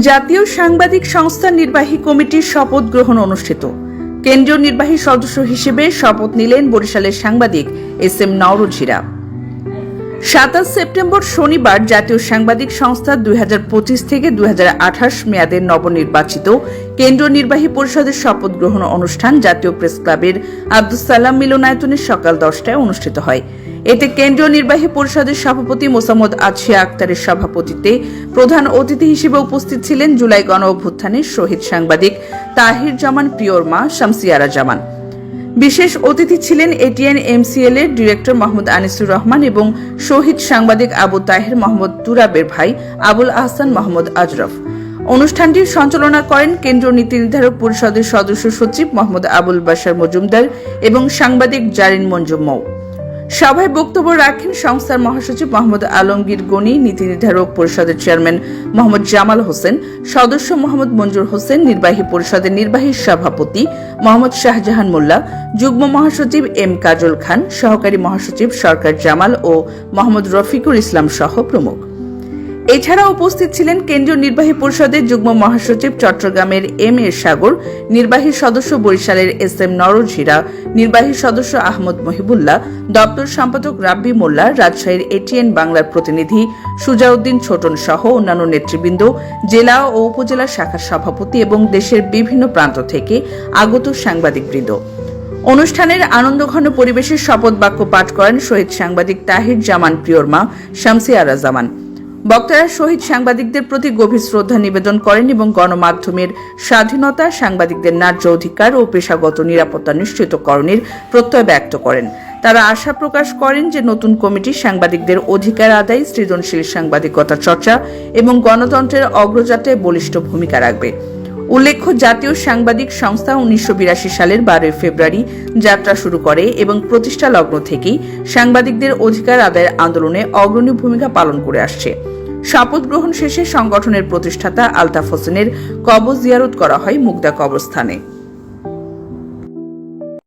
জাতীয় সাংবাদিক সংস্থা নির্বাহী কমিটির শপথ গ্রহণ অনুষ্ঠিত। কেন্দ্রীয় নির্বাহী সদস্য হিসেবে শপথ নিলেন বরিশালের সাংবাদিক এস এম নওরোজ হীরা। 27 সেপ্টেম্বর শনিবার জাতীয় সাংবাদিক সংস্থা 2025 থেকে 2028 মেয়াদের নবনির্বাচিত কেন্দ্রীয় নির্বাহী পরিষদের শপথ গ্রহণ অনুষ্ঠান জাতীয় প্রেস ক্লাবের আব্দুস সালাম মিলনায়তনে সকাল 10টায় অনুষ্ঠিত হয়। এতে কেন্দ্রীয় নির্বাহী পরিষদের সভাপতি মোসাম্মদ আছিয়া আক্তারের সভাপতিত্বে প্রধান অতিথি হিসেবে উপস্থিত ছিলেন জুলাই গণ অভ্যুত্থানের শহীদ সাংবাদিক তাহির জামান প্রিয়র মা শামসিয়ারা জামান। বিশেষ অতিথি ছিলেন এটিএন এমসিএল এর ডিরেক্টর মোহাম্মদ আনিসুর রহমান এবং শহীদ সাংবাদিক আবু তাহের মোহাম্মদ তুরাবের ভাই আবুল আহসান মোহাম্মদ আজরফ। অনুষ্ঠানটির সঞ্চালনা করেন কেন্দ্রীয় নীতি নির্ধারক পরিষদের সদস্য সচিব মোহাম্মদ আবুল বাশার মজুমদার এবং সাংবাদিক জারিন মঞ্জুম মৌ। সভায় বক্তব্য রাখেন সংস্থার মহাসচিব মোহাম্মদ আলমগীর গনি, নীতি নির্ধারক পরিষদের চেয়ারম্যান মোহাম্মদ জামাল হোসেন, সদস্য মোহাম্মদ মঞ্জুর হোসেন, নির্বাহী পরিষদের নির্বাহী সভাপতি মোহাম্মদ শাহজাহান মোল্লা, যুগ্ম মহাসচিব এম কাজল খান, সহকারী মহাসচিব সরকার জামাল ও মোহাম্মদ রফিকুল ইসলাম সহ প্রমুখ। এছাড়া উপস্থিত ছিলেন কেন্দ্রীয় নির্বাহী পরিষদের যুগ্ম মহাসচিব চট্টগ্রামের এম এর সাগর, নির্বাহী সদস্য বরিশালের এস এম নওরোজ হীরা, নির্বাহী সদস্য আহমদ মহিবুল্লাহ, দপ্তর সম্পাদক রাব্বি মোল্লা, রাজশাহীর এটিএন বাংলার প্রতিনিধি সুজাউদ্দিন ছোটন সহ অন্যান্য নেতৃবৃন্দ, জেলা ও উপজেলা শাখার সভাপতি এবং দেশের বিভিন্ন প্রান্ত থেকে আগত সাংবাদিকবৃন্দ। অনুষ্ঠানের আনন্দঘন পরিবেশে শপথ বাক্য পাঠ করেন শহীদ সাংবাদিক তাহির জামান প্রিয়র মা শামসিয়ারা জামান। বক্তারা শহীদ সাংবাদিকদের প্রতি গভীর শ্রদ্ধা নিবেদন করেন এবং গণমাধ্যমের স্বাধীনতা, সাংবাদিকদের ন্যায্য অধিকার ও পেশাগত নিরাপত্তা নিশ্চিতকরণের প্রত্যয় ব্যক্ত করেন। তারা আশা প্রকাশ করেন যে নতুন কমিটি সাংবাদিকদের অধিকার আদায়, সৃজনশীল সাংবাদিকতা চর্চা এবং গণতন্ত্রের অগ্রযাত্রায় বলিষ্ঠ ভূমিকা রাখবে। উল্লেখ্য, জাতীয় সাংবাদিক সংস্থা 1982 সালের 12 ফেব্রুয়ারি যাত্রা শুরু করে এবং প্রতিষ্ঠা লগ্ন থেকেই সাংবাদিকদের অধিকার আদায়ের আন্দোলনে অগ্রণী ভূমিকা পালন করে আসছে। শপথ গ্রহণ শেষে সংগঠনের প্রতিষ্ঠাতা আলতাফ হোসেনের কবর জিয়ারত করা হয় মুগদা কবরস্থানে।